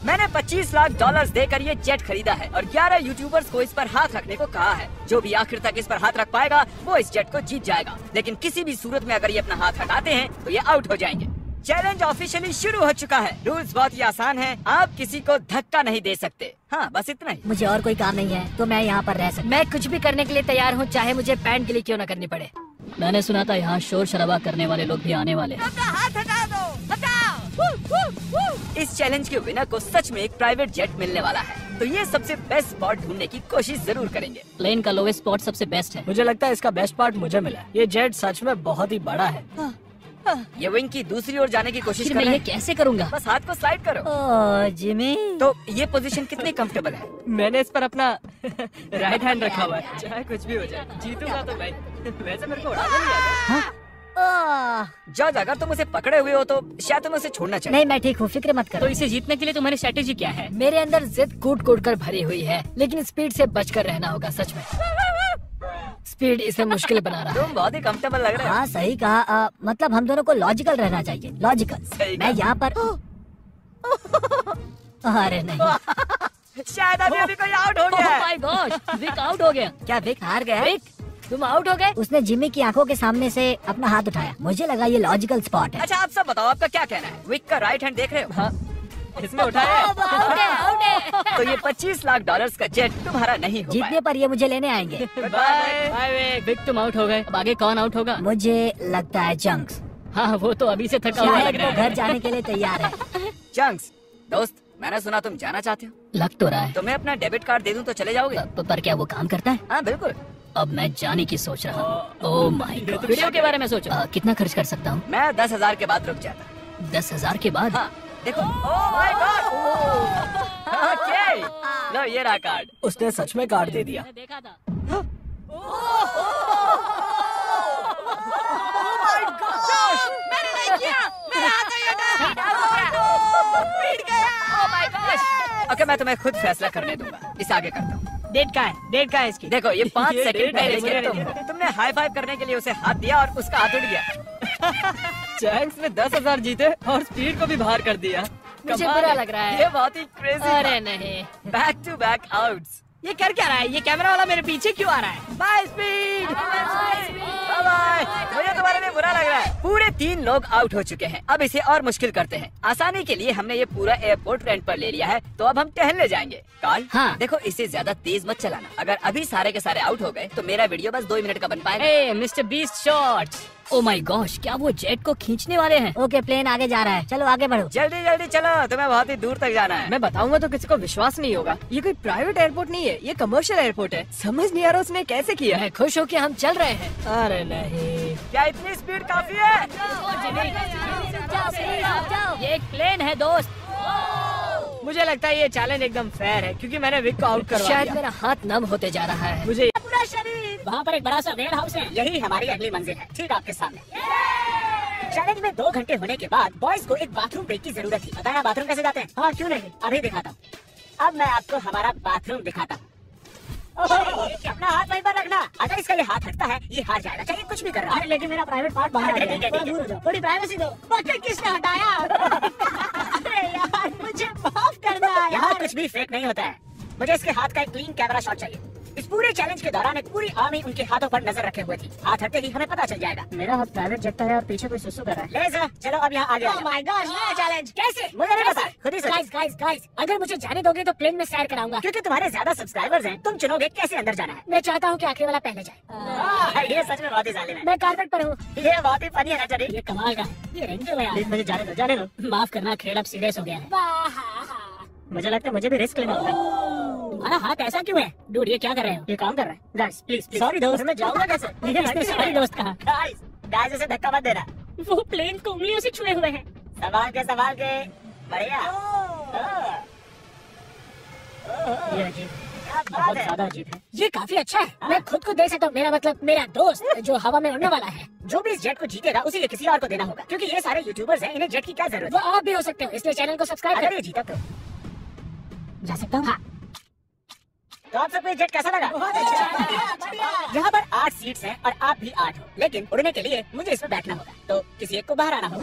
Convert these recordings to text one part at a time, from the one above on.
मैंने 25 लाख डॉलर्स देकर ये जेट खरीदा है और 11 यूट्यूबर्स को इस पर हाथ रखने को कहा है। जो भी आखिर तक इस पर हाथ रख पाएगा वो इस जेट को जीत जाएगा, लेकिन किसी भी सूरत में अगर ये अपना हाथ हटाते हैं तो ये आउट हो जाएंगे। चैलेंज ऑफिशियली शुरू हो चुका है। रूल्स बहुत ही आसान हैं। आप किसी को धक्का नहीं दे सकते। हाँ, बस इतना ही। मुझे और कोई काम नहीं है तो मैं यहाँ पर रह सकता। मैं कुछ भी करने के लिए तैयार हूँ, चाहे मुझे पैंट के लिए क्यों न करनी पड़े। मैंने सुना था यहाँ शोर शराबा करने वाले लोग भी आने वाले हैं। अपना हाथ हटा दो, हटाओ। इस चैलेंज के विनर को सच में एक प्राइवेट जेट मिलने वाला है, तो ये सबसे बेस्ट स्पॉट ढूंढने की कोशिश जरूर करेंगे। प्लेन का लोवेस्ट स्पॉट सबसे बेस्ट है। मुझे लगता है इसका बेस्ट पार्ट मुझे मिला। ये जेट सच में बहुत ही बड़ा है। ये विंग की दूसरी ओर जाने की कोशिश कर मैं रहे ये हैं। कैसे करूँगा? बस हाथ को स्लाइड करो। ओह जिमी, तो ये पोजीशन कितनी कंफर्टेबल है? मैंने इस पर अपना राइट हैंड रखा हुआ है, चाहे कुछ भी हो जाए। जीतूंगा तो मैं। वैसे मेरे को उड़ाना नहीं आता। जज, अगर तुम उसे पकड़े हुए हो तो शायद तुम्हें उसे छोड़ना चाहिए। नहीं मैं ठीक हूँ, फिक्र मत तो करो। इसे जीतने के लिए तुम्हारी स्ट्रेटेजी क्या है? मेरे अंदर जिद कूट कूट कर भरी हुई है, लेकिन स्पीड से बचकर रहना होगा। सच में स्पीड इसे मुश्किल बना रहा है। तुम बहुत ही कंफर्टेबल लग रहे हो। हाँ सही कहा। मतलब हम दोनों को लॉजिकल रहना चाहिए। लॉजिकल। सही मैं कहा। यहाँ पर अरे नहीं। शायद अभी कोई आउट हो गया है। माय गॉड, विक आउट हो गया। क्या विक हार गया? विक तुम आउट हो गए? उसने जिमी की आंखों के सामने से अपना हाथ उठाया। मुझे लगा ये लॉजिकल स्पॉट है। अच्छा, आप सब बताओ, आपका क्या कहना है? विक का राइट हैंड देख रहे हो? हाँ, इसमें उठाया। आउट है। तो ये 25 लाख डॉलर्स का जेट तुम्हारा नहीं हो जीतने पर ये मुझे लेने आएंगे। बाय बाय विक, तुम आउट हो गए। अब आगे कौन आउट होगा? मुझे लगता है जंक्स। हाँ, वो तो अभी से थका हुआ लग शायद रहा वो है। घर जाने के लिए तैयार है। चंक्स, दोस्त, मैंने सुना तुम जाना चाहते हो। लग तो रहा है। तुम्हें अपना डेबिट कार्ड दे दूं तो चले जाओगे? पर क्या वो काम करता है? हाँ बिल्कुल। अब मैं जाने की सोच रहा हूँ। Oh my God. वीडियो के बारे में सोचो। कितना खर्च कर सकता हूँ? मैं 10,000 के बाद रुक जाता। 10,000 के बाद? हाँ देखो। Oh my God. ओके, लो ये रहा कार्ड। उसने सच में कार्ड दे दिया। देखा था। मैंने नहीं किया, मेरा हाथ नहीं हटा। Oh my God. ओके, मैं तुम्हें खुद फैसला करने दूंगा। इसे आगे करता हूँ। डेट का है? डेट का है इसकी? देखो, ये 5 ये सेकंड डेट है, पहले मुझे के नहीं पता। तुमने हाई फाइव करने के लिए उसे हाथ दिया और उसका हाथ उड़ गया। चैंक्स ने 10,000 जीते और स्पीड को भी बाहर कर दिया। मुझे कमाल बुरा है। लग रहा है। ये बहुत ही क्रेजी। अरे नहीं। Back to back outs. ये कर क्या रहा है? ये कैमरा वाला मेरे पीछे क्यों आ रहा है? By speed. Bye bye. मुझे तुम्हारे लिए बुरा लग रहा है। पूरे 3 लोग आउट हो चुके हैं। अब इसे और मुश्किल करते हैं। आसानी के लिए हमने ये पूरा एयरपोर्ट रेंट पर ले लिया है, तो अब हम टहलने जाएंगे। कार्ल, हाँ। देखो, इसे ज्यादा तेज मत चलाना। अगर अभी सारे के सारे आउट हो गए तो मेरा वीडियो बस 2 मिनट का बन पाएगा। A mister beast shots. Oh my gosh, क्या वो जेट को खींचने वाले हैं? ओके, प्लेन आगे जा रहा है। चलो आगे बढ़ो। जल्दी जल्दी चलो, तुम्हें बहुत ही दूर तक जाना है। मैं बताऊंगा तो किसी को विश्वास नहीं होगा। ये कोई प्राइवेट एयरपोर्ट नहीं है, ये कमर्शियल एयरपोर्ट है। समझ नहीं आ रहा उसने कैसे किया है। मैं खुश हूँ कि हम चल रहे हैं। अरे नहीं। क्या इतनी स्पीड काफी है? ये एक प्लेन है दोस्त। मुझे लगता है ये चैलेंज एकदम फेयर है क्योंकि मैंने विक को आउट करवा शायद दिया। मेरा हाथ नम होते जा रहा है। मुझे पूरा शरीर। वहाँ पर एक बड़ा सा वेयर हाउस है। यही हमारी अगली मंजिल है, ठीक आपके सामने। चैलेंज में 2 घंटे होने के बाद बॉयज को एक बाथरूम ब्रेक की जरूरत थी। बताना बाथरूम कैसे जाते हैं? हाँ क्यों नहीं, अभी दिखाता हूँ। अब मैं आपको हमारा बाथरूम दिखाता हूँ। अपना हाथ वहीं पर रखना। अगर इसका ये हाथ हटता है ये हार जाएगा, चाहिए कुछ भी कर रहा है। लेकिन मेरा प्राइवेट पार्ट बाहर आ गया है। दूर हो जाओ, थोड़ी प्राइवेसी दो। बकेट किसने हटाया? अरे यार, मुझे माफ करना यार। यहाँ कुछ भी फेक नहीं होता है। मुझे इसके हाथ का एक क्लीन कैमरा शॉट चाहिए। इस पूरे चैलेंज के दौरान एक पूरी आर्मी उनके हाथों पर नजर रखे हुए थी। हाथ हटते ही हमें पता चल जाएगा। मेरा हाथ प्राइवेट जेट है और पीछे कोई सुसु कर रहा है। ले सर, चलो अब यहाँ आ गया। Oh my gosh, नया चैलेंज। कैसे? मुझे नहीं पता, खुद ही सोचो। गाइस, अगर मुझे जाने दोगे तो प्लेन में सैर कराऊंगा। क्योंकि तुम्हारे ज्यादा सब्सक्राइबर्स हैं, तुम चुनोगे कैसे अंदर जाना है। मैं चाहता हूँ कि आखिरी वाला पहले जाए। ये सच में बहुत ही जालिम है। मैं कारपेट पर हूँ। ये बहुत ही फनी है ना चली। ये कमाल का। ये रेंज में प्लीज मुझे जाने दो, जाने दो। माफ करना, खेल अब सीरियस हो गया है। मुझे लगता है मुझे भी रिस्क लेना होगा। तुम्हारा हाथ ऐसा क्यों है? डूड, ये क्या कर रहे हो? ये काम कर रहा है। गाइस प्लीज, सॉरी दोस्त। मैं जाऊंगा कैसे? इसने सॉरी दोस्त कहा। गाइस इसे धक्का मत देना। वो प्लेन को उंगलियों से छुए हुए हैं। संभाल के बढ़िया। ये अजीब, क्या बात बहुत है। ज्यादा अजीब है। ये काफी अच्छा है। मैं खुद को दे सकता हूँ। मेरा मतलब मेरा दोस्त जो हवा में उड़ने वाला है। जो भी इस जेट को जीतेगा उसे ये किसी और को देना होगा, क्योंकि ये सारे यूट्यूबर्स हैं, इन्हें जेट की क्या जरूरत वो है। आप भी हो सकते हो, इसलिए चैनल को सब्सक्राइब अगर करें। ये जीता तो जा सकता हूँ। तो आप सबको ये जेट कैसा लगा? यहाँ पर 8 सीट्स हैं और आप भी 8 हो, लेकिन उड़ने के लिए मुझे इसमें बैठना होगा, तो किसी एक को बाहर आना होगा।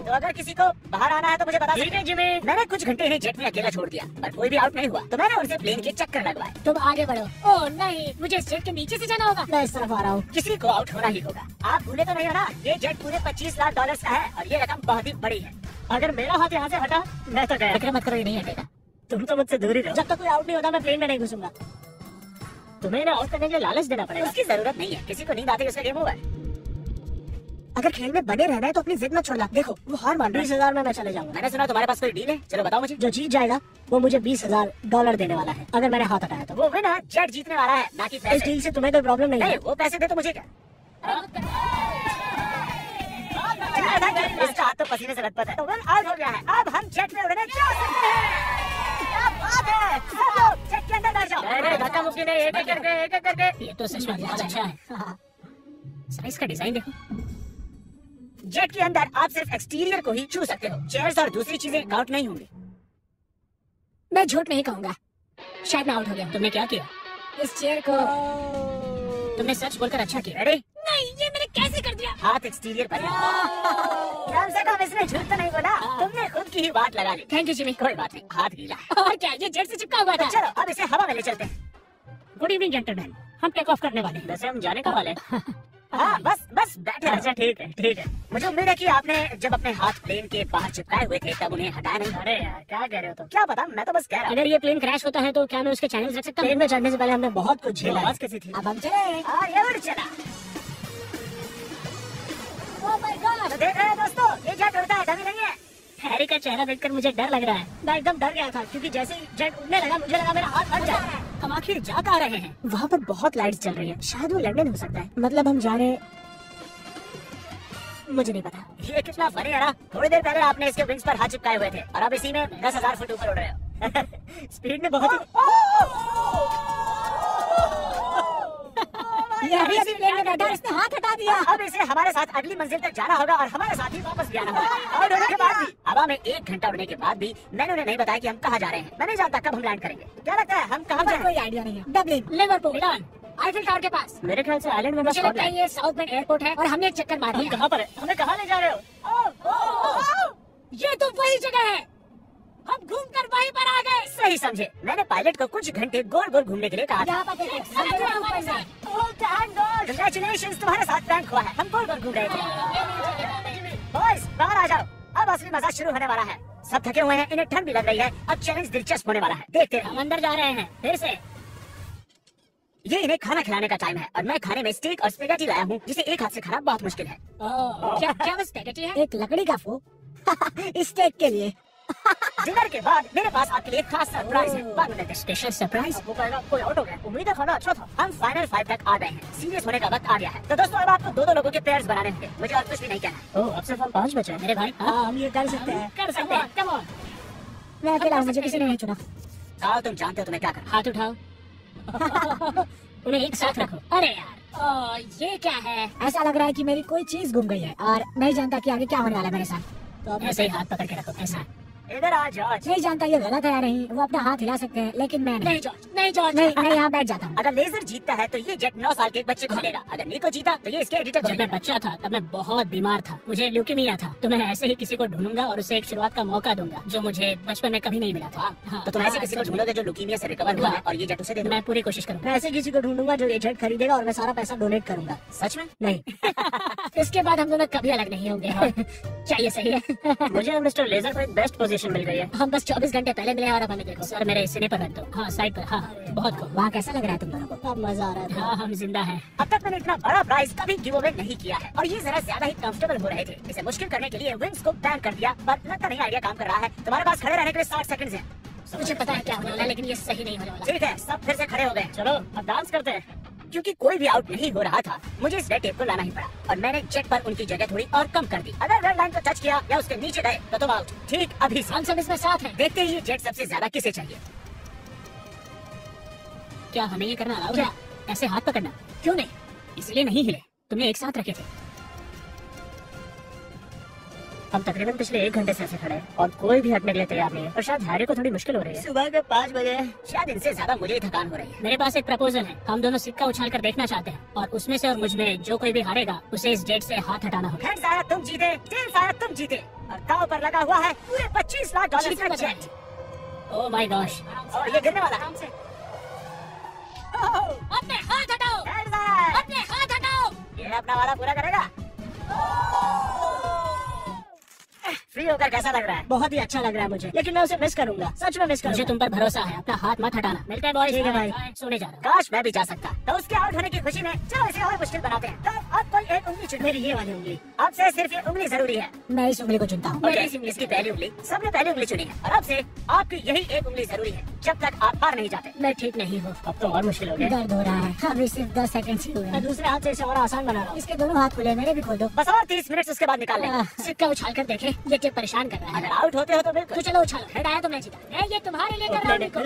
तो अगर किसी को बाहर आना है तो मुझे बता दीजिए जिमी। मैंने कुछ घंटे इन्हें जेट में अकेला छोड़ दिया पर कोई भी आउट नहीं हुआ, तो मैंने उनसे प्लेन के चक्कर लगवाए। तुम आगे बढ़ो। ओह नहीं, मुझे इस जेट के नीचे से जाना होगा। मैं इस तरफ आ रहा हूँ। किसी को आउट होना ही होगा। आप भूले तो नहीं हो ना, ये जेट पूरे 25 लाख डॉलर का है और ये रकम बहुत ही बड़ी है। अगर मेरा हाथ यहाँ से हटा मैं तो गया। फिक्र मत करो, ये नहीं हटेगा। तुम तो मुझसे दूर ही रहो। जब तक कोई आउट नहीं होता मैं प्लेन में नहीं घुसूंगा। तुम्हें इन्हें आउट करने के लिए लालच देना पड़ेगा। उसकी जरूरत नहीं है, किसी को नींद आती है उसका गेम ओवर। अगर खेल में बने रहना है तो अपनी जिद मत छोड़ना। देखो वो हार मान रहा है। 20,000 में मैं चले जाऊंगा। मैंने सुना तुम्हारे पास कोई डील है, चलो बताओ मुझे। जो जीत जाएगा वो मुझे $20,000 देने वाला है अगर मैंने हाथ हटाया तो। वो विनर जेट जीतने वाला है, ना कि इस पैसे। डील से तुम्हें कोई प्रॉब्लम नहीं नहीं, है। वो पैसे दे तो मुझे क्या। इसका हाथ तो पसीने से लथपथ है। तो विन आउट हो गया है। अब हम जेट में उड़ने जा सकते हैं। क्या बात है, सब लोग जेट के अंदर बैठ जाओ। नहीं, धक्का मुक्की नहीं, एक एक करके। ये तो सच में बहुत अच्छा है। साइज का डिजाइन देखो। जेट के अंदर आप सिर्फ एक्सटीरियर को ही छू सकते हो, चेयर्स और दूसरी चीजें काउंट नहीं होंगी। मैं झूठ नहीं कहूंगा, शायद मैं आउट हो गया। तुमने क्या किया? इस चेयर को तुमने सच बोलकर अच्छा किया। रेडी? नहीं, ये मैंने कैसे कर दिया? हाथ एक्सटीरियर पर। कम से कम इसने झूठ तो नहीं बोला, तुमने खुद की ही बात लगा ली। Thank you Jimmy. कोई बात नहीं, हाथ गीला है। और क्या, ये जेट से चिपका हुआ था। चलो अब इसे हवा में ले चलते हैं। गुड इवनिंग जेंटलमैन, हम टेक ऑफ करने वाले हैं। वैसे हम जाने का वाले। हाँ बस बस बैठे। अच्छा ठीक है ठीक है। मुझे उम्मीद है कि आपने जब अपने हाथ प्लेन के बाहर चिपकाए हुए थे तब उन्हें हटाया नहीं। अरे यार क्या कह रहे हो तुम? क्या पता, मैं तो बस कह रहा हूँ। अगर ये प्लेन क्रैश होता है तो क्या मैं उसके चैनल्स रख सकता हूँ? प्लेन में चढ़ने से पहले हमने बहुत कुछ झेला। आवाज कैसी थी? अब हम चले। हाँ ये उड़ चला। ओह माय गॉड, तो देख रहे हैं दोस्तों, ये जेट उड़ता है, डमी नहीं है। हैरी का चेहरा देखकर मुझे डर लग रहा है। मैं एकदम डर गया था क्योंकि जैसे ही जेट उड़ने लगा मुझे लगा मेरा हाथ फट जाएगा। हम आखिर जा कहाँ रहे हैं? वहाँ पर बहुत लाइट्स चल रही हैं, शायद वो लंदन हो सकता है। मतलब हम जा रहे, मुझे नहीं पता। ये कितना फनी है ना। थोड़ी देर पहले आपने इसके विंग्स पर हाथ चिपकाए हुए थे और अब इसी में 10,000 फुट ऊपर उड़ रहे हो। स्पीड में बहुत ये अभी प्लेन में बैठा, इसने हाथ हटा दिया। अब इसे हमारे साथ अगली मंजिल तक जाना होगा और हमारे साथ ही वापस भी आना होगा। और उड़ने के बाद भी, हवा में 1 घंटा उड़ने के बाद भी मैंने उन्हें नहीं बताया कि हम कहाँ जा रहे हैं। मैं नहीं जानता कब हम लैंड करेंगे। क्या लगता है हम कहाँ मुझे कोई आइडिया नहीं है। डबलिन, लिवरपूल, मिलान, आईफिल टावर के पास। मेरे ख्याल से आइलैंड में मुझे लगता है ये साउथ बेंड एयरपोर्ट है और हमने एक चक्कर मार दिया। कहाँ पर है? हमें कहाँ ले जा रहे हो? ये तो वही जगह है, हम घूमकर वहीं पर आ गए। सही समझे। मैंने पायलट को कुछ घंटे गोल गोल घूमने के लिए कहा था। यहाँ पर देखो, समझो हमारे साथ। Congratulations, तुम्हारे साथ प्रैंक हुआ है। हम गोल गोल घूम रहे थे। बॉयज बाहर आ जाओ, अब असली मजा शुरू होने वाला है। सब थके हुए हैं, इन्हें ठंड भी लग रही है। अब चैलेंज दिलचस्प होने वाला है, देखते हैं। हम अंदर जा रहे हैं फिर से। ये इन्हें खाना खिलाने का टाइम है और मैं खाने में स्टेक और स्पेगेटी लाया हूँ जिसे एक हाथ से खाना बहुत मुश्किल है। क्या क्या वो स्पेगेटी है? एक लकड़ी का फो स्टेक के लिए। डिनर के बाद मेरे पास आपके लिए खास सरप्राइज है। बाद में स्पेशल सरप्राइज। वो कहेगा कोई आउट हो गया। उम्मीद है खाना अच्छा था। हम फाइनल 5 तक आ गए हैं। सीरियस होने का वक्त आ गया है। तो दोस्तों अब आपको 2-2 लोगों के पेयर्स बनाने होंगे। मुझे और कुछ भी नहीं कहना। ओह अब सिर्फ हम 5 बचे हैं मेरे भाई। हाँ हम ये कर सकते हैं। कर सकते हैं। Come on. मैं अकेला हूँ, मुझे किसी ने नहीं चुना। आओ तुम जानते हो तुम्हें क्या करना। हाथ उठाओ। उन्हें एक साथ रखो। अरे यार, ये क्या है? ऐसा लग रहा है कि मेरी कोई चीज गुम गई है और नहीं जानता कि आगे क्या होने वाला है मेरे साथ। तो अब ऐसे ही हाथ पकड़ के रखो, ऐसा। इधर आ जॉर्ज। नहीं जानता ये गलत है या नहीं, वो अपना हाथ हिला सकते हैं लेकिन मैं नहीं। जॉर्ज, नहीं जॉर्ज, नहीं, मैं यहाँ बैठ जाता हूँ। अगर लेजर जीतता है तो ये जेट 9 साल के एक बच्चे को मिलेगा। अगर निको जीता तो ये इसके एडिटर जब मैं बच्चा था तब मैं बहुत बीमार था, मुझे ल्यूकेमिया था। तो मैं ऐसे ही किसी को ढूंढूंगा और उसे एक शुरुआत का मौका दूंगा जो मुझे बचपन में कभी नहीं मिला था। हाँ, तो तुम ऐसे किसी को ढूंढोगे जो ल्यूकीमिया से रिकवर हुआ है और ये जेट उसे दे दो। मैं पूरी कोशिश करूंगा। मैं ऐसे किसी को ढूंढूंगा जो ये जेट खरीदेगा और मैं सारा पैसा डोनेट करूंगा। सच में? नहीं। इसके बाद हम दोनों कभी अलग नहीं होंगे। क्या ये सही है? मुझे मिस्टर लेजर को एक बेस्ट पोजीशन मिल गई है। हम बस 24 घंटे पहले मिले और अब हमें देखो। सर मेरे सीने पर रख दो। हाँ साइड पर। हाँ बहुत खूब। वहाँ कैसा लग रहा है तुम दोनों को? अब मजा आ रहा है। हाँ हम जिंदा हैं। अब तक मैंने इतना बड़ा प्राइज कभी गिव अवे नहीं किया है और ये जरा ज्यादा ही कंफर्टेबल हो रहे थे। इसे मुश्किल करने के लिए विंग्स को बैन कर दिया पर लगता नहीं आइडिया काम कर रहा है। तुम्हारे पास खड़े रहने के लिए 60 सेकंड्स हैं। मुझे पता है क्या होने वाला है लेकिन ये सही नहीं होने वाला। ठीक है सब फिर से खड़े हो गए। चलो अब डांस करते हैं। क्योंकि कोई भी आउट नहीं हो रहा था मुझे इस रेड टेप को लाना ही पड़ा और मैंने जेट पर उनकी जगह थोड़ी और कम कर दी। अगर रेड लाइन को टच किया या उसके नीचे गए तो तुम आउट। ठीक अभी से। हम सब इसमें साथ हैं। देखते ही ये जेट सबसे ज्यादा किसे चाहिए। क्या हमें ये करना अलाउड है? ऐसे हाथ पकड़ना क्यों नहीं? इसलिए नहीं हिले, तुमने एक साथ रखे थे। हम तकरीबन पिछले 1 घंटे से ऐसे खड़े हैं और कोई भी हटने के लिए तैयार नहीं है। और शायद हैरी को थोड़ी मुश्किल हो रही है। सुबह के 5 बजे शायद इनसे ज्यादा मुझे ही थकान हो रही है। मेरे पास एक प्रपोजल है। हम दोनों सिक्का उछाल कर देखना चाहते हैं और उसमें से और मुझ में जो कोई भी हारेगा उसे इस जेट से हाथ हटाना होगा। तुम जीते, तुम जीते और दांव पर लगा हुआ है पूरे 25 लाख डॉलर का जेट। ओह माय गॉश, और ये गिरने वाला है। अपने हाथ हटाओ, अपने हाथ हटाओ। ये अपना वाला पूरा करेगा। फ्री होकर कैसा लग रहा है? बहुत ही अच्छा लग रहा है मुझे, लेकिन मैं उसे मिस करूंगा, सच में मिस करूंगा। मुझे तुम पर भरोसा है, अपना हाथ मत हटाना। मिलते हैं बॉयज। ठीक है भाई, सोने जा रहा हूं। काश मैं भी जा सकता। तो उसके आउट होने की खुशी में चलो इसे और मुश्किल बनाते हैं। तो अब कोई एक उंगली चुन, मेरी ये वाली उंगली। अब से सिर्फ ये उंगली जरूरी है। मैं इस उंगली को चुनता हूँ। मेरी इस उंगली की पहली उंगली, सबने पहली उंगली चुनी है और अब से आपकी यही एक उंगली जरूरी है जब तक आप हार नहीं जाते। मैं ठीक नहीं हूँ, अब तो और मुश्किल हो गया। दर्द हो रहा है, अभी सिर्फ 10 सेकंड ही हुए। मैं दूसरे हाथ से इसे और आसान बना रहा हूँ। इसके दोनों हाथ खुले, मेरे भी खोल दो। बस और 30 मिनट उसके बाद निकाल लेंगे। सिक्का उछाल कर देखे, ये टिप परेशान कर रहा है। अगर आउट होते हो तो बिल्कुल। तो चलो उछालो, हेड आया तो मैं जीता। मैं ये तुम्हारे लिए कर रहा हूँ। बिल्कुल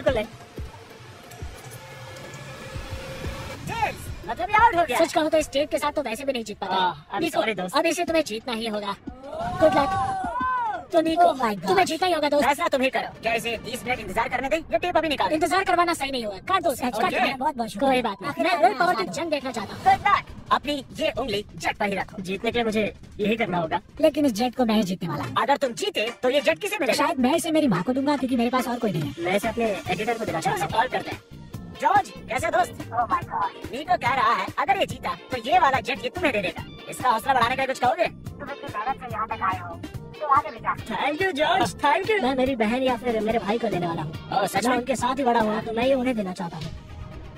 मतलब आउट हो गया। सच कहूँ तो इस टेप के साथ तो वैसे भी नहीं जीत पाता। सॉरी दोस्त, अब इसे तुम्हें जीतना ही होगा। Good luck. तो निको, तुम्हें जीतना ही होगा दोस्त। फैसला तुम ही करो। क्या इसे 20 मिनट इंतजार करने दे या टेप अभी निकाल? इंतजार करवाना सही नहीं होगा। कर दो, बहुत कोई बात नहीं। मैं विल पावर की जंग देखना चाहता हूँ। अपनी ये उंगली जेट पर ही रखो। जीतने के लिए मुझे यही करना होगा, लेकिन इस जेट को मैं ही जीतने वाला। अगर तुम जीते तो ये जेट किसे मिलेगा? शायद मैं इसे मेरी माँ को दूंगा, क्योंकि मेरे पास और कोई नहीं है। मैं इसे अपने एडिटर को देना चाहता हूँ। कॉल करते हैं। जॉर्ज, कैसे दोस्त? ओह माय गॉड, निको कह रहा है अगर ये जीता तो ये वाला जेट ये तुम्हें दे देगा। इसका हौसला बढ़ाने का कुछ कहोगे? तुम इतनी मेहनत से यहाँ तक आए हो, तो आगे भी जा। Thank you George, thank you. मैं मेरी बहन या फिर मेरे भाई को देने वाला हूँ। सच में उनके साथ ही बड़ा हुआ तो मैं ये उन्हें देना चाहता हूँ।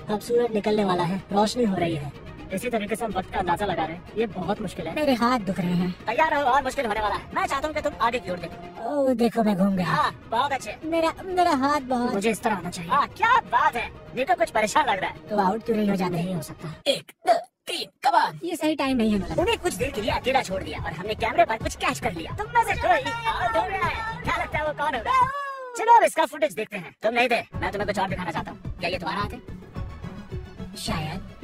अब सूरज निकलने वाला है, रोशनी हो रही है। इसी तरीके से हम वक्त का अंदाजा लगा रहे हैं। ये बहुत मुश्किल है। मेरे हाथ दुख रहे हैं। तैयार रहो, और मुश्किल होने वाला है। मैं चाहता हूँ कि तुम आगे की ओर देखो। ओह देखो, मैं घूम गया। हाँ, बहुत अच्छे। मेरा हाथ बहुत। मुझे इस तरह होना चाहिए। हाँ, क्या बात है। निको कुछ परेशान लग रहा है। तो आउट क्यों नहीं हो जाते? नहीं हो सकता। 1 2 3 कमान। ये सही टाइम नहीं है। मतलब उन्हें कुछ देर के लिए अकेला छोड़ दिया और हमने कैमरे पर कुछ कैच कर लिया। तुम में से कोई आउट हो गया है। क्या लगता है वो कौन होगा? चलो अब इसका फुटेज देखते हैं। तुम नहीं दे, मैं तुम्हें कुछ और दिखाना चाहता हूँ। क्या ये तुम्हारा हाथ है? शायद।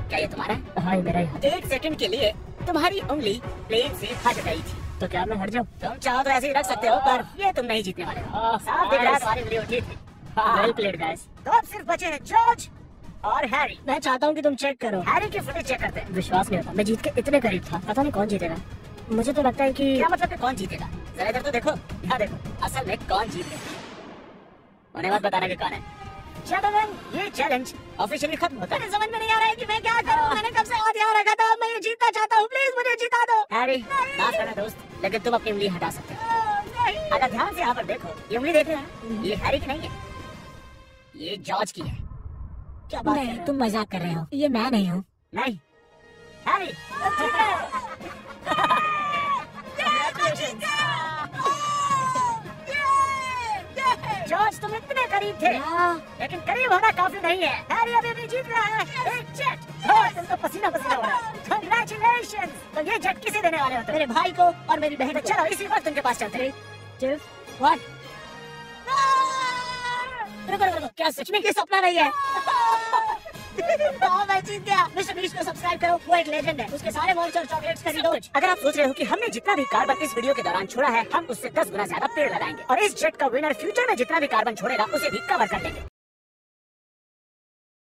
क्या ये तुम्हारा है? हाँ, मेरा ही हाथ। 1 सेकंड के लिए तुम्हारी उंगली प्लेन से हट गई थी। तो क्या मैं हट जाऊँ? तुम चाहो तो ऐसे ही रख सकते हो, पर ये तुम नहीं जीतने वाले हो। साफ दिख रहा है तुम्हारी उंगली उठी थी। Well played guys. तो अब सिर्फ बचे हैं जॉर्ज और हैरी। मैं चाहता हूँ कि तुम चेक करो। हैरी की फुटेज चेक करते हैं। विश्वास नहीं होता, मैं जीत के इतने करीब था। पता नहीं कौन जीतेगा। मुझे तो लगता है कि क्या मतलब कि कौन जीतेगा? जरा इधर तो देखो। यहाँ देखो, असल में कौन जीतेगा। उन्हें मत बताना कि कौन है। Gentlemen, ये चैलेंज ऑफिशियली खत्म होता है। समझ में नहीं आ रहा है कि मैं क्या करूं। मैंने कब से और यहाँ रखा था। मैं ये जीतना चाहता हूँ, प्लीज मुझे जिता दो। हैरी, माफ करना दोस्त, लेकिन तुम अपनी उंगली हटा सकते हो। अगर ध्यान से यहाँ पर देखो, ये उंगली देख रहे हैं, ये हैरी की नहीं है, ये जॉर्ज की है। क्या बात है? तुम मजाक कर रहे हो। ये मैं नहीं हूँ। नहीं हैरी, जॉर्ज तुम इतने करीब थे, लेकिन करीब होना काफी नहीं है। हैरी अभी भी जीत रहा है। एक जेट। तुम तो पसीना पसीना हो रहा है। Congratulations! तो ये जेट किसे देने वाले हो? मेरे भाई को और मेरी बहन को। चलो इसी वक्त उनके पास चलते हैं। 3 2 1। रुको, क्या सच में ये सपना नहीं है? मैं जीत गया। मिस्टर बीस्ट को सब्सक्राइब करो, वो एक लेजेंड है। उसके सारे मॉन्स्टर चॉकलेट्स खरीदो। अगर आप सोच रहे हो कि हमने जितना भी कार्बन इस वीडियो के दौरान छोड़ा है, हम उससे 10 गुना ज्यादा पेड़ लगाएंगे और इस जेट का विनर फ्यूचर में जितना भी कार्बन छोड़ेगा उसे भी कवर कर देंगे।